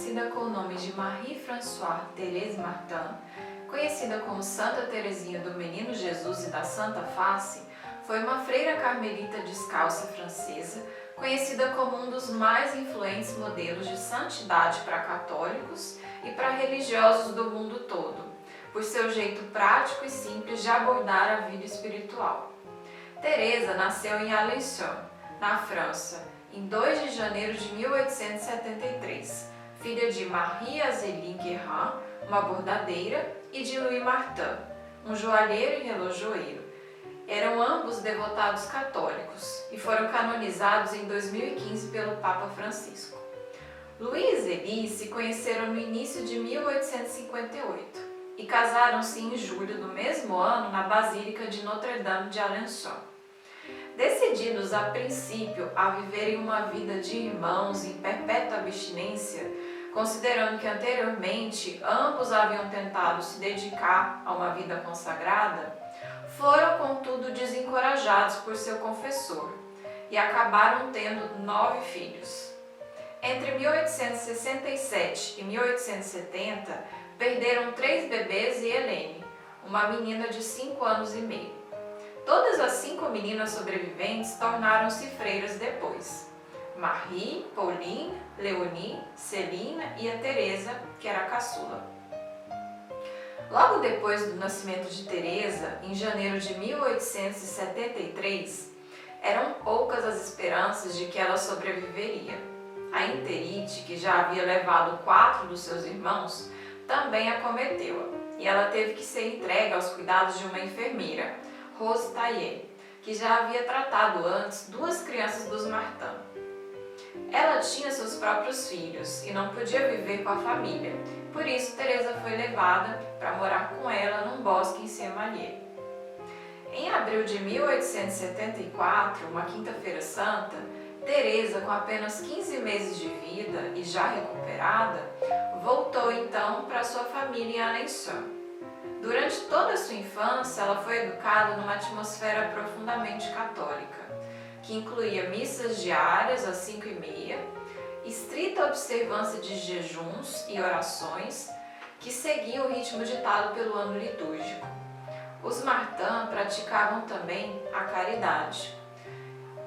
conhecida com o nome de Marie-Françoise Thérèse Martin, conhecida como Santa Teresinha do Menino Jesus e da Santa Face, foi uma freira carmelita descalça francesa, conhecida como um dos mais influentes modelos de santidade para católicos e para religiosos do mundo todo, por seu jeito prático e simples de abordar a vida espiritual. Teresa nasceu em Alençon, na França, em 2 de janeiro de 1873, filha de Marie-Azélie Guérin, uma bordadeira, e de Louis Martin, um joalheiro e relojoeiro. Eram ambos devotados católicos e foram canonizados em 2015 pelo Papa Francisco. Louis e Zélie se conheceram no início de 1858 e casaram-se em julho do mesmo ano na Basílica de Notre-Dame de Alençon. Decididos a princípio a viverem uma vida de irmãos em perpétua abstinência, considerando que anteriormente ambos haviam tentado se dedicar a uma vida consagrada, foram contudo desencorajados por seu confessor e acabaram tendo 9 filhos. Entre 1867 e 1870, perderam 3 bebês e Helene, uma menina de 5 anos e meio. Todas as 5 meninas sobreviventes tornaram-se freiras depois. Marie, Pauline, Leonie, Celina e a Teresa, que era a caçula. Logo depois do nascimento de Teresa, em janeiro de 1873, eram poucas as esperanças de que ela sobreviveria. A enterite, que já havia levado 4 dos seus irmãos, também acometeu-a, e ela teve que ser entregue aos cuidados de uma enfermeira, Rose Taillé, que já havia tratado antes 2 crianças dos Martin. Ela tinha seus próprios filhos e não podia viver com a família, por isso Teresa foi levada para morar com ela num bosque em Saint-Malier. Em abril de 1874, uma quinta-feira santa, Teresa, com apenas 15 meses de vida e já recuperada, voltou então para sua família em Alençon. Durante toda a sua infância, ela foi educada numa atmosfera profundamente católica, que incluía missas diárias às 5h30, estrita observância de jejuns e orações, que seguiam o ritmo ditado pelo ano litúrgico. Os Martin praticavam também a caridade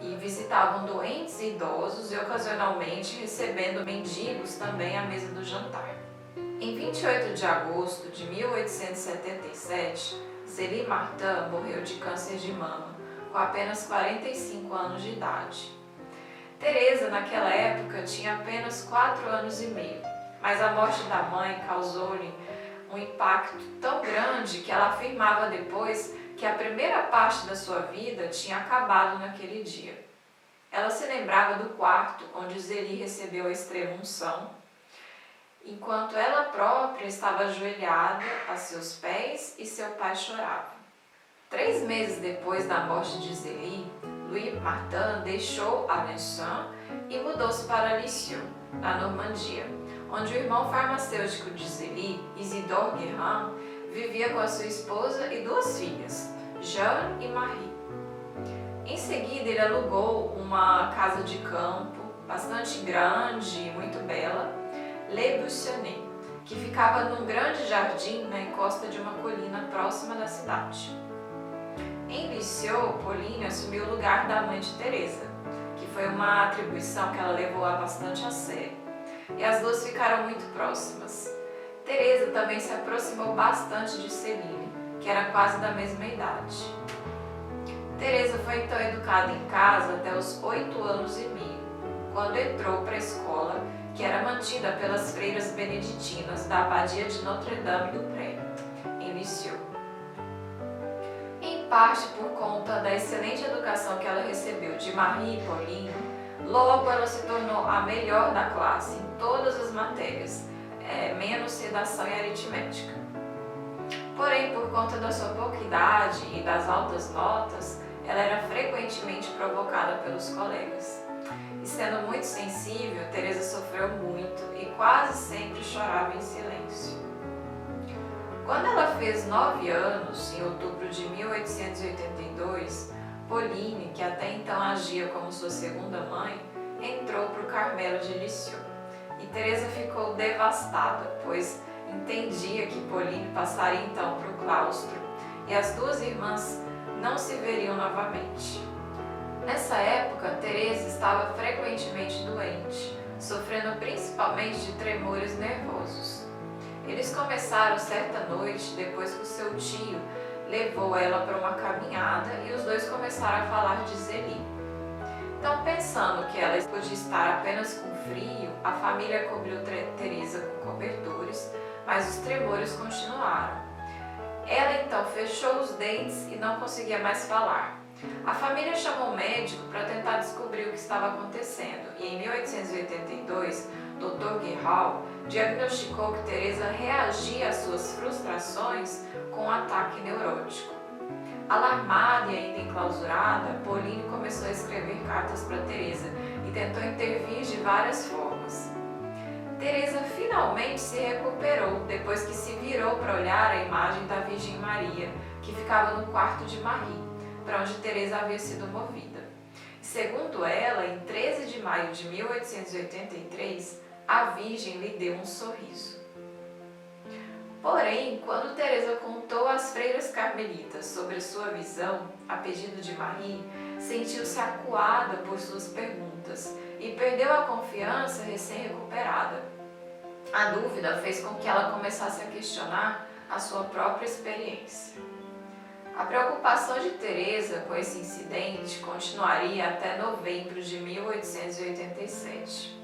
e visitavam doentes e idosos e ocasionalmente recebendo mendigos também à mesa do jantar. Em 28 de agosto de 1877, Zélie Martin morreu de câncer de mama, com apenas 45 anos de idade. Teresa, naquela época, tinha apenas 4 anos e meio, mas a morte da mãe causou-lhe um impacto tão grande que ela afirmava depois que a primeira parte da sua vida tinha acabado naquele dia. Ela se lembrava do quarto onde Zélie recebeu a extrema unção, enquanto ela própria estava ajoelhada a seus pés e seu pai chorava. 3 meses depois da morte de Zélie, Louis Martin deixou Alençon e mudou-se para Lisieux, na Normandia, onde o irmão farmacêutico de Zélie, Isidore Guérin, vivia com a sua esposa e 2 filhas, Jeanne e Marie. Em seguida, ele alugou uma casa de campo bastante grande e muito bela, Le Buissonnet, que ficava num grande jardim na encosta de uma colina próxima da cidade. Em Lisieux, Pauline assumiu o lugar da mãe de Teresa, que foi uma atribuição que ela levou bastante a sério, e as 2 ficaram muito próximas. Teresa também se aproximou bastante de Celine, que era quase da mesma idade. Teresa foi então educada em casa até os 8 anos e meio, quando entrou para a escola, que era mantida pelas freiras beneditinas da Abadia de Notre-Dame do Pré, em Lisieux. Em parte por conta da excelente educação que ela recebeu de Marie e Pauline, logo ela se tornou a melhor da classe em todas as matérias, menos redação e aritmética. Porém, por conta da sua pouca idade e das altas notas, ela era frequentemente provocada pelos colegas. E sendo muito sensível, Teresa sofreu muito e quase sempre chorava em silêncio. Quando ela fez 9 anos, em outubro de 1882, Pauline, que até então agia como sua segunda mãe, entrou para o Carmelo de Lisieux e Teresa ficou devastada, pois entendia que Pauline passaria então para o claustro e as duas irmãs não se veriam novamente. Nessa época, Teresa estava frequentemente doente, sofrendo principalmente de tremores nervosos. Eles começaram certa noite depois que o seu tio levou ela para uma caminhada e os dois começaram a falar de Zeli. Então, pensando que ela podia estar apenas com frio, a família cobriu Teresa com cobertores, mas os tremores continuaram. Ela então fechou os dentes e não conseguia mais falar. A família chamou um médico para tentar descobrir o que estava acontecendo e em 1882, Dr. Guerral diagnosticou que Teresa reagia às suas frustrações com um ataque neurótico. Alarmada e ainda enclausurada, Pauline começou a escrever cartas para Teresa e tentou intervir de várias formas. Teresa finalmente se recuperou depois que se virou para olhar a imagem da Virgem Maria, que ficava no quarto de Marie, para onde Teresa havia sido movida. Segundo ela, em 13 de maio de 1883, a Virgem lhe deu um sorriso. Porém, quando Teresa contou às freiras carmelitas sobre sua visão, a pedido de Marie, sentiu-se acuada por suas perguntas e perdeu a confiança recém-recuperada. A dúvida fez com que ela começasse a questionar a sua própria experiência. A preocupação de Teresa com esse incidente continuaria até novembro de 1887.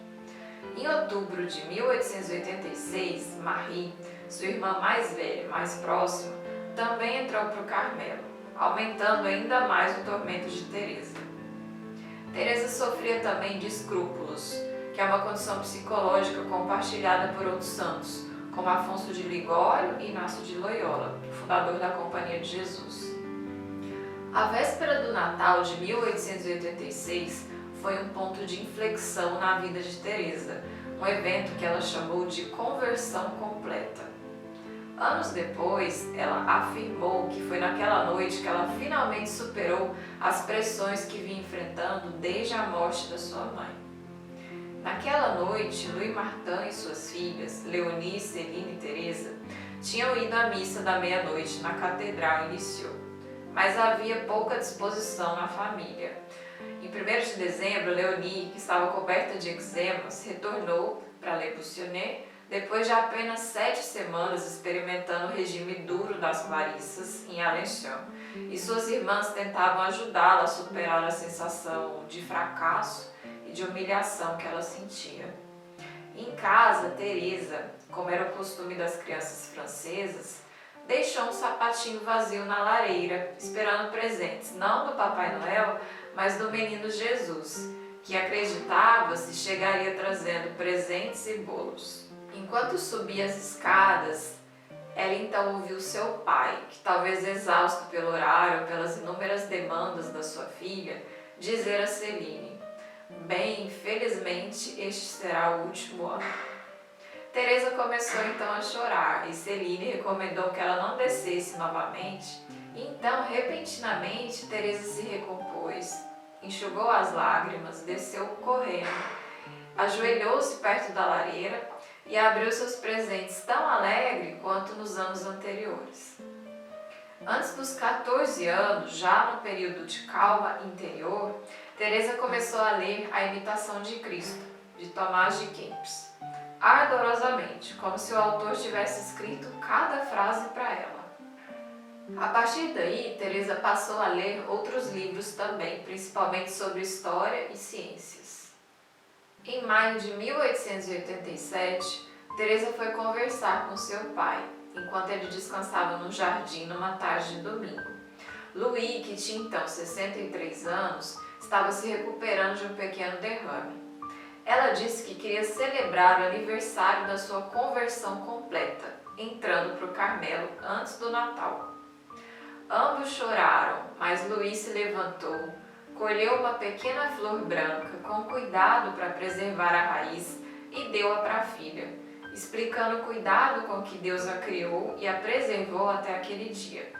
Em outubro de 1886, Marie, sua irmã mais velha e mais próxima, também entrou para o Carmelo, aumentando ainda mais o tormento de Teresa. Teresa sofria também de escrúpulos, que é uma condição psicológica compartilhada por outros santos, como Afonso de Ligório e Inácio de Loyola, fundador da Companhia de Jesus. A véspera do Natal de 1886 foi um ponto de inflexão na vida de Teresa, um evento que ela chamou de conversão completa. Anos depois, ela afirmou que foi naquela noite que ela finalmente superou as pressões que vinha enfrentando desde a morte da sua mãe. Naquela noite, Louis Martin e suas filhas, Leonie, Celine e Teresa, tinham ido à missa da meia-noite na catedral em Lisieux, mas havia pouca disposição na família. Em 1º de dezembro, Leonie, que estava coberta de eczemas, retornou para Le Buissonnet depois de apenas 7 semanas experimentando o regime duro das Clarissas em Alençon, e suas irmãs tentavam ajudá-la a superar a sensação de fracasso e de humilhação que ela sentia. Em casa, Teresa, como era o costume das crianças francesas, deixou um sapatinho vazio na lareira, esperando presentes, não do Papai Noel, mas do Menino Jesus, que acreditava-se chegaria trazendo presentes e bolos. Enquanto subia as escadas, ela então ouviu seu pai, que talvez exausto pelo horário ou pelas inúmeras demandas da sua filha, dizer a Celine: "Bem, infelizmente este será o último ano." Teresa começou então a chorar e Celine recomendou que ela não descesse novamente. Então, repentinamente, Teresa se recompôs, enxugou as lágrimas, desceu correndo, ajoelhou-se perto da lareira e abriu seus presentes tão alegre quanto nos anos anteriores. Antes dos 14 anos, já no período de calma interior, Teresa começou a ler A Imitação de Cristo, de Tomás de Kempis, ardorosamente, como se o autor tivesse escrito cada frase para ela. A partir daí, Teresa passou a ler outros livros também, principalmente sobre história e ciências. Em maio de 1887, Teresa foi conversar com seu pai, enquanto ele descansava no jardim numa tarde de domingo. Louis, que tinha então 63 anos, estava se recuperando de um pequeno derrame. Ela disse que queria celebrar o aniversário da sua conversão completa, entrando para o Carmelo antes do Natal. Ambos choraram, mas Louis se levantou, colheu uma pequena flor branca com cuidado para preservar a raiz e deu-a para a filha, explicando o cuidado com que Deus a criou e a preservou até aquele dia.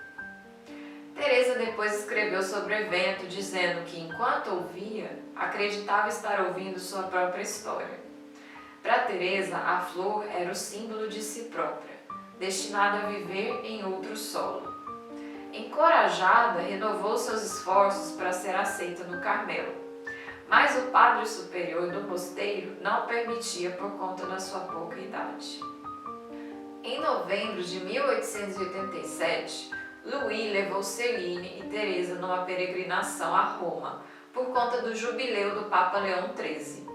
Teresa depois escreveu sobre o evento, dizendo que, enquanto ouvia, acreditava estar ouvindo sua própria história. Para Teresa, a flor era o símbolo de si própria, destinada a viver em outro solo. Encorajada, renovou seus esforços para ser aceita no Carmelo, mas o padre superior do mosteiro não permitia por conta da sua pouca idade. Em novembro de 1887, Louis levou Celine e Teresa numa peregrinação a Roma por conta do jubileu do Papa Leão XIII.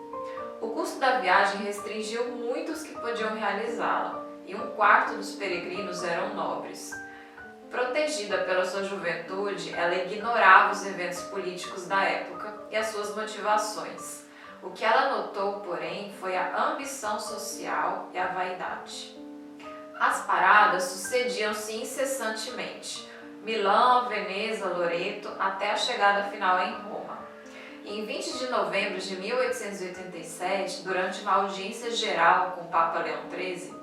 O custo da viagem restringiu muito os que podiam realizá-la, e um quarto dos peregrinos eram nobres. Protegida pela sua juventude, ela ignorava os eventos políticos da época e as suas motivações. O que ela notou, porém, foi a ambição social e a vaidade. As paradas sucediam-se incessantemente, Milão, Veneza, Loreto, até a chegada final em Roma. E em 20 de novembro de 1887, durante uma audiência geral com o Papa Leão XIII,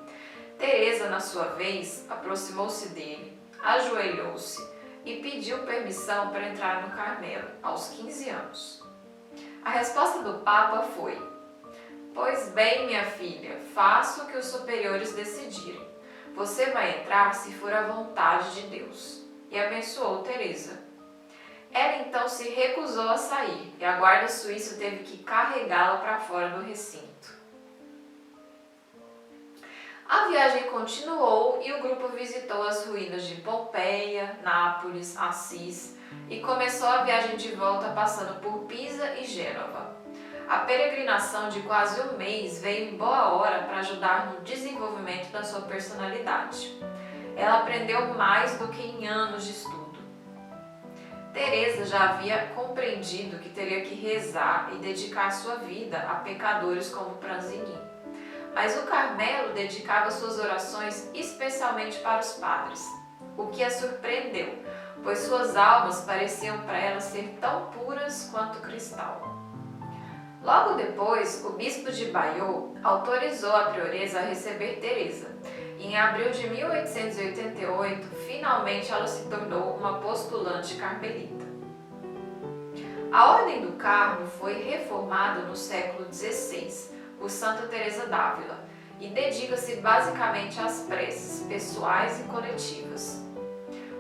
Teresa, na sua vez, aproximou-se dele, ajoelhou-se e pediu permissão para entrar no Carmelo, aos 15 anos. A resposta do Papa foi: "Pois bem, minha filha, faça o que os superiores decidirem. Você vai entrar se for a vontade de Deus." E abençoou Teresa. Ela então se recusou a sair e a guarda suíça teve que carregá-la para fora do recinto. A viagem continuou e o grupo visitou as ruínas de Pompeia, Nápoles, Assis e começou a viagem de volta passando por Pisa e Gênova. A peregrinação de quase um mês veio em boa hora para ajudar no desenvolvimento da sua personalidade. Ela aprendeu mais do que em anos de estudo. Teresa já havia compreendido que teria que rezar e dedicar sua vida a pecadores como Pranzini. Mas o Carmelo dedicava suas orações especialmente para os padres, o que a surpreendeu, pois suas almas pareciam para ela ser tão puras quanto cristal. Logo depois, o bispo de Bayeux autorizou a prioresa a receber Teresa. Em abril de 1888, finalmente ela se tornou uma postulante carmelita. A Ordem do Carmo foi reformada no século XVI, por Santa Teresa d'Ávila, e dedica-se basicamente às preces pessoais e coletivas.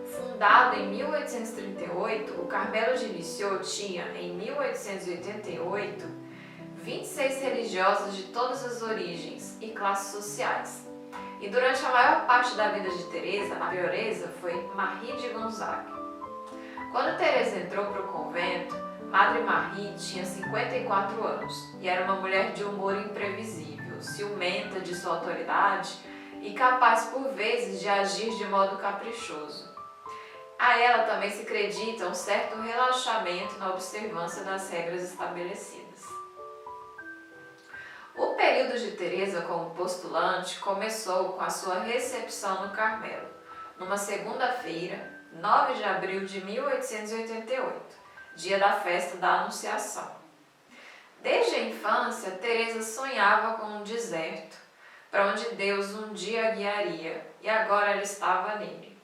Fundado em 1838, o Carmelo de Lisieux tinha, em 1888, 26 religiosas de todas as origens e classes sociais. E durante a maior parte da vida de Teresa, a prioresa foi Marie de Gonzague. Quando Teresa entrou para o convento, Madre Marie tinha 54 anos e era uma mulher de humor imprevisível, ciumenta de sua autoridade e capaz por vezes de agir de modo caprichoso. A ela também se acredita um certo relaxamento na observância das regras estabelecidas. O período de Teresa como postulante começou com a sua recepção no Carmelo, numa segunda-feira, 9 de abril de 1888, dia da festa da Anunciação. Desde a infância, Teresa sonhava com um deserto, para onde Deus um dia a guiaria, e agora ela estava nele.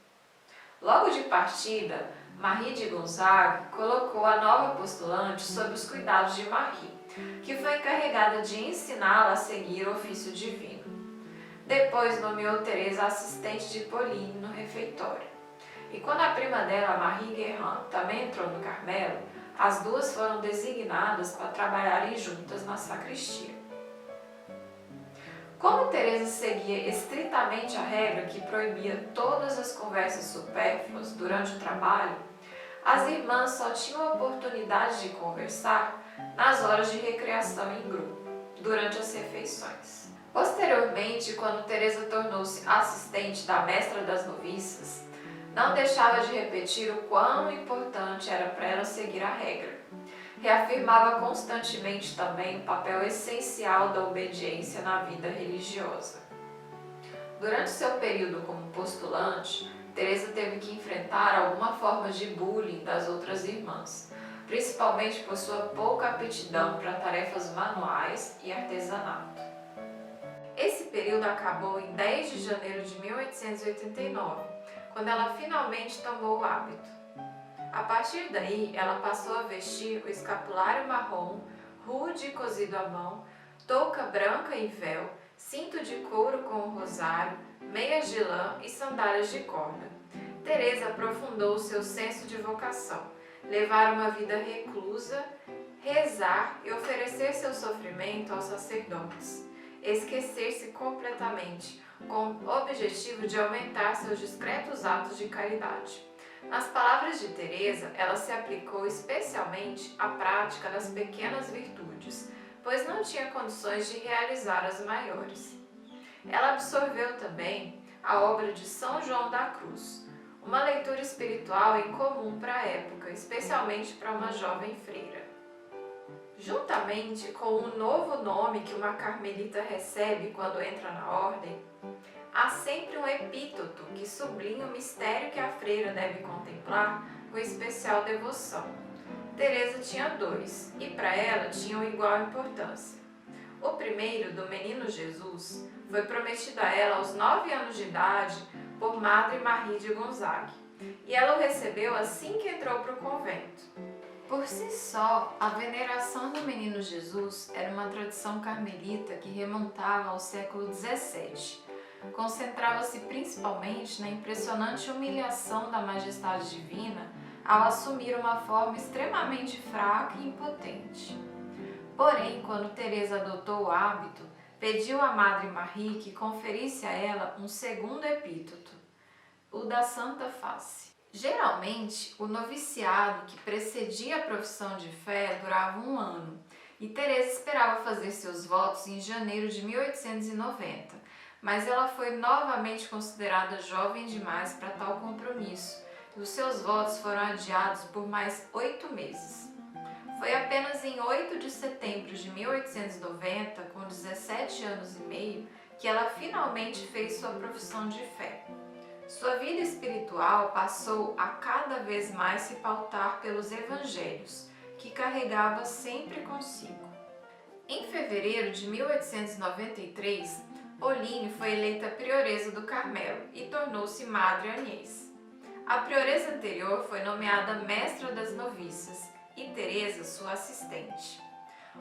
Logo de partida, Marie de Gonzague colocou a nova postulante sob os cuidados de Marie, que foi encarregada de ensiná-la a seguir o ofício divino. Depois nomeou Teresa assistente de Pauline no refeitório. E quando a prima dela, Marie Guérin, também entrou no Carmelo, as duas foram designadas para trabalharem juntas na sacristia. Como Teresa seguia estritamente a regra que proibia todas as conversas supérfluas durante o trabalho, as irmãs só tinham a oportunidade de conversar nas horas de recreação em grupo, durante as refeições. Posteriormente, quando Teresa tornou-se assistente da mestra das noviças, não deixava de repetir o quão importante era para ela seguir a regra. Reafirmava constantemente também o papel essencial da obediência na vida religiosa. Durante seu período como postulante, Teresa teve que enfrentar alguma forma de bullying das outras irmãs, principalmente por sua pouca aptidão para tarefas manuais e artesanato. Esse período acabou em 10 de janeiro de 1889, quando ela finalmente tomou o hábito. A partir daí, ela passou a vestir o escapulário marrom, rude e cozido à mão, touca branca e véu, cinto de couro com um rosário, meias de lã e sandálias de corda. Teresa aprofundou seu senso de vocação, levar uma vida reclusa, rezar e oferecer seu sofrimento aos sacerdotes, esquecer-se completamente, com o objetivo de aumentar seus discretos atos de caridade. Nas palavras de Teresa, ela se aplicou especialmente à prática das pequenas virtudes, pois não tinha condições de realizar as maiores. Ela absorveu também a obra de São João da Cruz, uma leitura espiritual incomum para a época, especialmente para uma jovem freira. Juntamente com o novo nome que uma carmelita recebe quando entra na ordem, há sempre um epíteto que sublinha o mistério que a freira deve contemplar com especial devoção. Teresa tinha dois, e para ela tinham igual importância. O primeiro, do Menino Jesus, foi prometido a ela aos 9 anos de idade por Madre Marie de Gonzague, e ela o recebeu assim que entrou para o convento. Por si só, a veneração do Menino Jesus era uma tradição carmelita que remontava ao século XVII. Concentrava-se principalmente na impressionante humilhação da majestade divina ao assumir uma forma extremamente fraca e impotente. Porém, quando Teresa adotou o hábito, pediu à Madre Marie que conferisse a ela um segundo epíteto, o da Santa Face. Geralmente, o noviciado que precedia a profissão de fé durava 1 ano, e Teresa esperava fazer seus votos em janeiro de 1890, mas ela foi novamente considerada jovem demais para tal compromisso, e os seus votos foram adiados por mais 8 meses. Foi apenas em 8 de setembro de 1890, com 17 anos e meio, que ela finalmente fez sua profissão de fé. Sua vida espiritual passou a cada vez mais se pautar pelos evangelhos, que carregava sempre consigo. Em fevereiro de 1893, Pauline foi eleita prioresa do Carmelo e tornou-se Madre Agnès. A prioresa anterior foi nomeada mestra das noviças e Teresa sua assistente.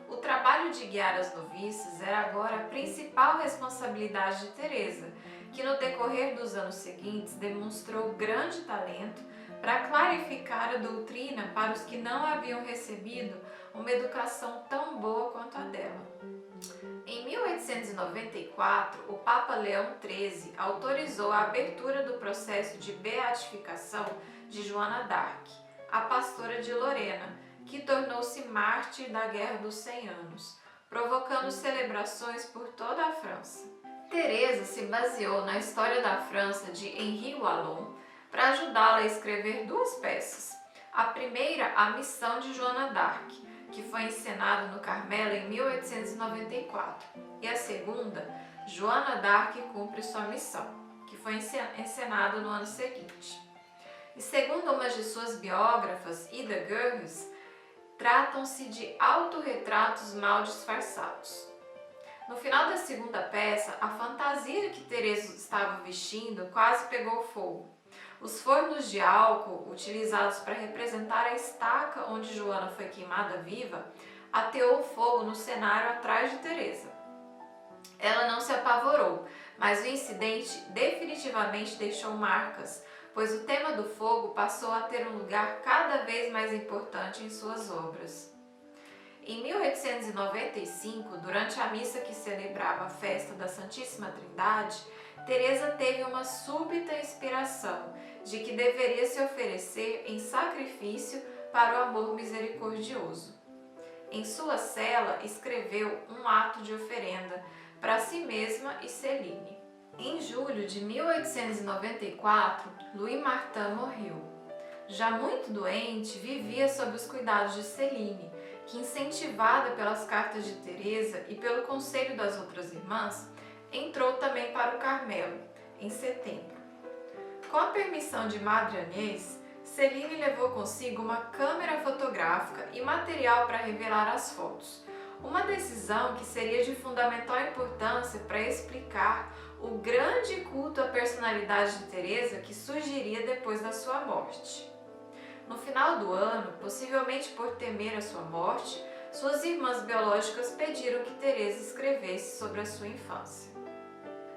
O trabalho de guiar as noviças era agora a principal responsabilidade de Teresa, que no decorrer dos anos seguintes demonstrou grande talento para clarificar a doutrina para os que não haviam recebido uma educação tão boa quanto a dela. Em 1894, o Papa Leão XIII autorizou a abertura do processo de beatificação de Joana d'Arc, a pastora de Lorena, que tornou-se mártir da Guerra dos 100 Anos, provocando celebrações por toda a França. Teresa se baseou na história da França de Henri Wallon para ajudá-la a escrever 2 peças. A primeira, A Missão de Joana d'Arc, que foi encenada no Carmelo em 1894, e a segunda, Joana d'Arc cumpre sua missão, que foi encenada no ano seguinte. E segundo uma de suas biógrafas, Ida Gerges, tratam-se de autorretratos mal disfarçados. No final da segunda peça, a fantasia que Teresa estava vestindo quase pegou fogo. Os fornos de álcool, utilizados para representar a estaca onde Joana foi queimada viva, ateou fogo no cenário atrás de Teresa. Ela não se apavorou, mas o incidente definitivamente deixou marcas, pois o tema do fogo passou a ter um lugar cada vez mais importante em suas obras. Em 1895, durante a missa que celebrava a festa da Santíssima Trindade, Teresa teve uma súbita inspiração de que deveria se oferecer em sacrifício para o amor misericordioso. Em sua cela, escreveu um ato de oferenda para si mesma e Céline. Em julho de 1894, Louis Martin morreu. Já muito doente, vivia sob os cuidados de Céline, que, incentivada pelas cartas de Teresa e pelo conselho das outras irmãs, entrou também para o Carmelo, em setembro. Com a permissão de Madre Agnès, Céline levou consigo uma câmera fotográfica e material para revelar as fotos, uma decisão que seria de fundamental importância para explicar o grande culto à personalidade de Teresa que surgiria depois da sua morte. No final do ano, possivelmente por temer a sua morte, Suas irmãs biológicas pediram que Teresa escrevesse sobre a sua infância.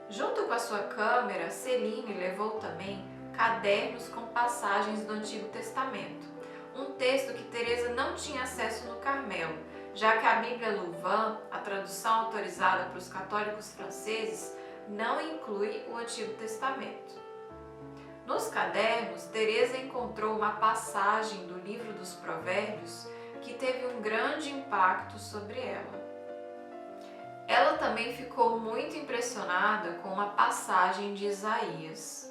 Junto com a sua câmera, Céline levou também cadernos com passagens do Antigo Testamento, um texto que Teresa não tinha acesso no Carmelo, já que a Bíblia Louvain, a tradução autorizada para os católicos franceses, não inclui o Antigo Testamento. Nos cadernos, Teresa encontrou uma passagem do livro dos Provérbios que teve um grande impacto sobre ela. Ela também ficou muito impressionada com uma passagem de Isaías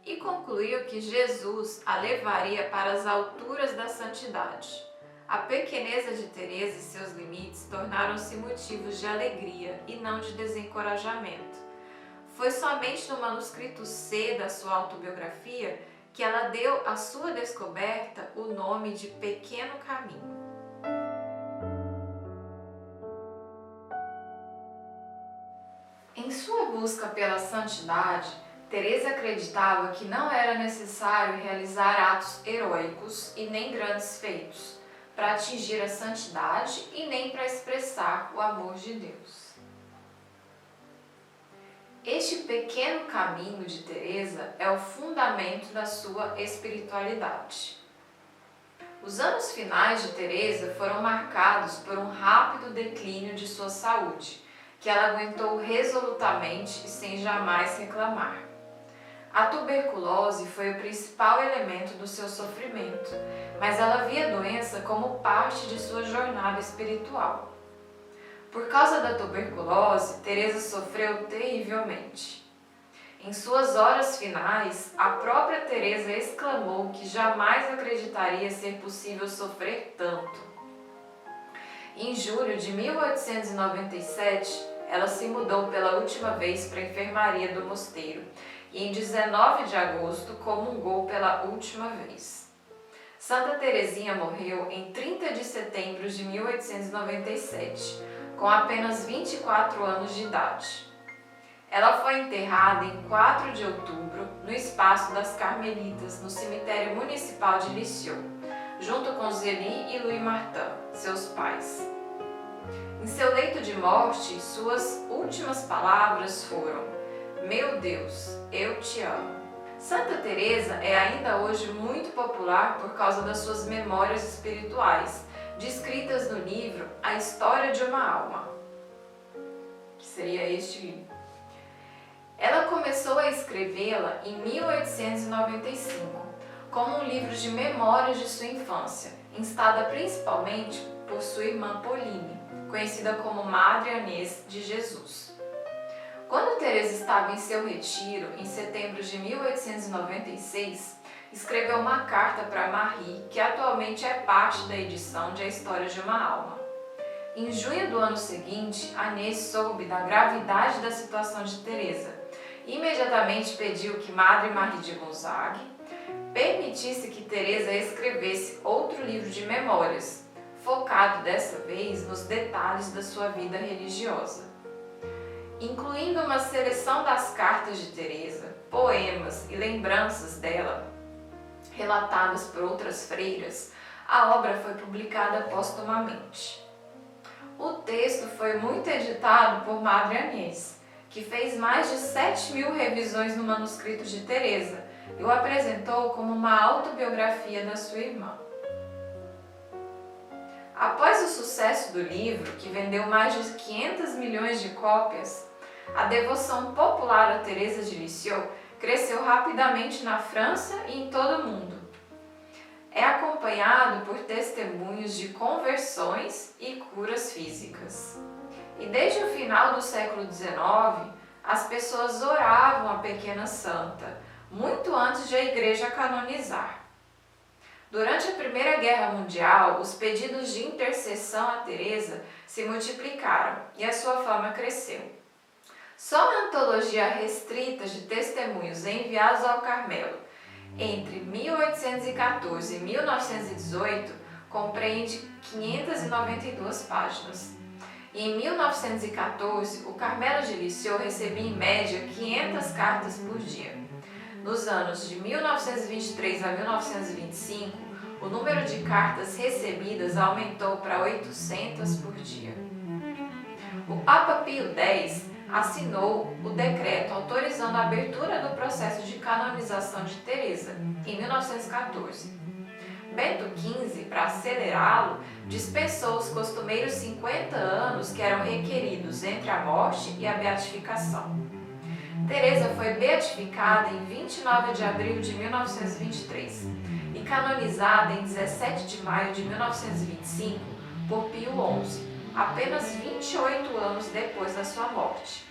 e concluiu que Jesus a levaria para as alturas da santidade. A pequeneza de Teresa e seus limites tornaram-se motivos de alegria e não de desencorajamento. Foi somente no manuscrito C da sua autobiografia que ela deu à sua descoberta o nome de Pequeno Caminho. Em sua busca pela santidade, Teresa acreditava que não era necessário realizar atos heróicos e nem grandes feitos para atingir a santidade e nem para expressar o amor de Deus. Este pequeno caminho de Teresa é o fundamento da sua espiritualidade. Os anos finais de Teresa foram marcados por um rápido declínio de sua saúde, que ela aguentou resolutamente e sem jamais reclamar. A tuberculose foi o principal elemento do seu sofrimento, mas ela via a doença como parte de sua jornada espiritual. Por causa da tuberculose, Teresa sofreu terrivelmente. Em suas horas finais, a própria Teresa exclamou que jamais acreditaria ser possível sofrer tanto. Em julho de 1897, ela se mudou pela última vez para a enfermaria do mosteiro e em 19 de agosto comungou pela última vez. Santa Teresinha morreu em 30 de setembro de 1897, com apenas 24 anos de idade. Ela foi enterrada em 4 de outubro no Espaço das Carmelitas, no cemitério municipal de Lisieux, junto com Zélie e Louis Martin, seus pais. Em seu leito de morte, suas últimas palavras foram: "Meu Deus, eu te amo". Santa Teresa é ainda hoje muito popular por causa das suas memórias espirituais, descritas no livro A História de uma Alma, que seria este livro. Ela começou a escrevê-la em 1895, como um livro de memórias de sua infância, instada principalmente por sua irmã Pauline, conhecida como Madre Agnès de Jesus. Quando Teresa estava em seu retiro, em setembro de 1896, escreveu uma carta para Marie, que atualmente é parte da edição de A História de uma Alma. Em junho do ano seguinte, Agnès soube da gravidade da situação de Teresa. Imediatamente pediu que Madre Marie de Gonzague permitisse que Teresa escrevesse outro livro de memórias, focado dessa vez nos detalhes da sua vida religiosa. Incluindo uma seleção das cartas de Teresa, poemas e lembranças dela, relatadas por outras freiras, a obra foi publicada póstumamente. O texto foi muito editado por Madre Agnès, que fez mais de 7.000 revisões no manuscrito de Teresa e o apresentou como uma autobiografia da sua irmã. Após o sucesso do livro, que vendeu mais de 500 milhões de cópias, a devoção popular a Teresa de Lisieux cresceu rapidamente na França e em todo o mundo. É acompanhado por testemunhos de conversões e curas físicas. E desde o final do século XIX, as pessoas oravam a pequena santa, muito antes de a Igreja a canonizar. Durante a Primeira Guerra Mundial, os pedidos de intercessão a Teresa se multiplicaram e a sua fama cresceu. Só uma antologia restrita de testemunhos enviados ao Carmelo entre 1814 e 1918 compreende 592 páginas. E em 1914, o Carmelo de Lisieux recebia em média 500 cartas por dia. Nos anos de 1923 a 1925, O número de cartas recebidas aumentou para 800 por dia. O Papa Pio X assinou o decreto autorizando a abertura do processo de canonização de Teresa, em 1914. Bento XV, para acelerá-lo, dispensou os costumeiros 50 anos que eram requeridos entre a morte e a beatificação. Teresa foi beatificada em 29 de abril de 1923 e canonizada em 17 de maio de 1925 por Pio XI, apenas 28 anos depois da sua morte.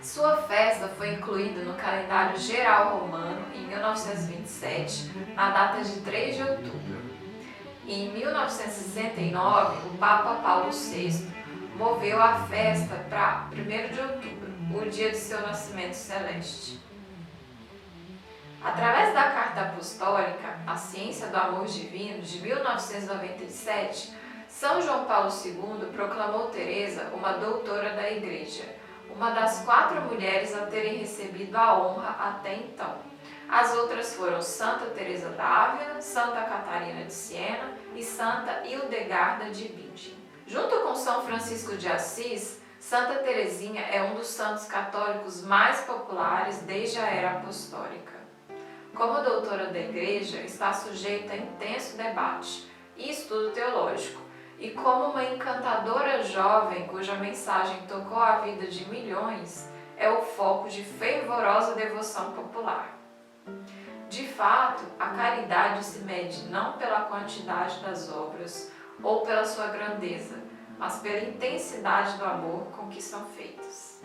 Sua festa foi incluída no calendário geral romano em 1927, na data de 3 de outubro. E em 1969, o Papa Paulo VI moveu a festa para 1º de outubro, o dia de seu nascimento celeste. Através da Carta Apostólica, A Ciência do Amor Divino, de 1997, São João Paulo II proclamou Teresa uma doutora da Igreja, uma das 4 mulheres a terem recebido a honra até então. As outras foram Santa Teresa d'Ávila, Santa Catarina de Siena e Santa Hildegarda de Bingen. Junto com São Francisco de Assis, Santa Teresinha é um dos santos católicos mais populares desde a era apostólica. Como doutora da Igreja, está sujeita a intenso debate e estudo teológico, e como uma encantadora jovem cuja mensagem tocou a vida de milhões, é o foco de fervorosa devoção popular. De fato, a caridade se mede não pela quantidade das obras ou pela sua grandeza, mas pela intensidade do amor com que são feitas.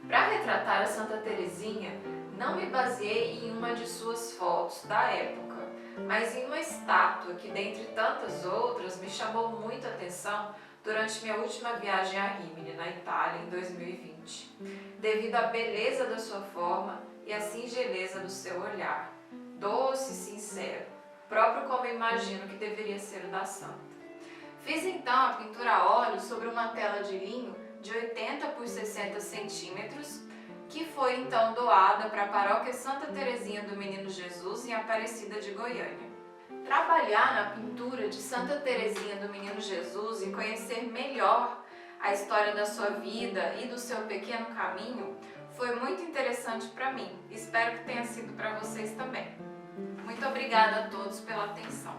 Para retratar a Santa Teresinha, não me baseei em uma de suas fotos da época, mas em uma estátua que, dentre tantas outras, me chamou muita atenção durante minha última viagem a Rimini, na Itália, em 2020, devido à beleza da sua forma e à singeleza do seu olhar, doce e sincero, próprio como imagino que deveria ser o da santa. Fiz então a pintura a óleo sobre uma tela de linho de 80 por 60 centímetros, que foi então doada para a Paróquia Santa Teresinha do Menino Jesus em Aparecida de Goiânia. Trabalhar na pintura de Santa Teresinha do Menino Jesus e conhecer melhor a história da sua vida e do seu pequeno caminho foi muito interessante para mim. Espero que tenha sido para vocês também. Muito obrigada a todos pela atenção.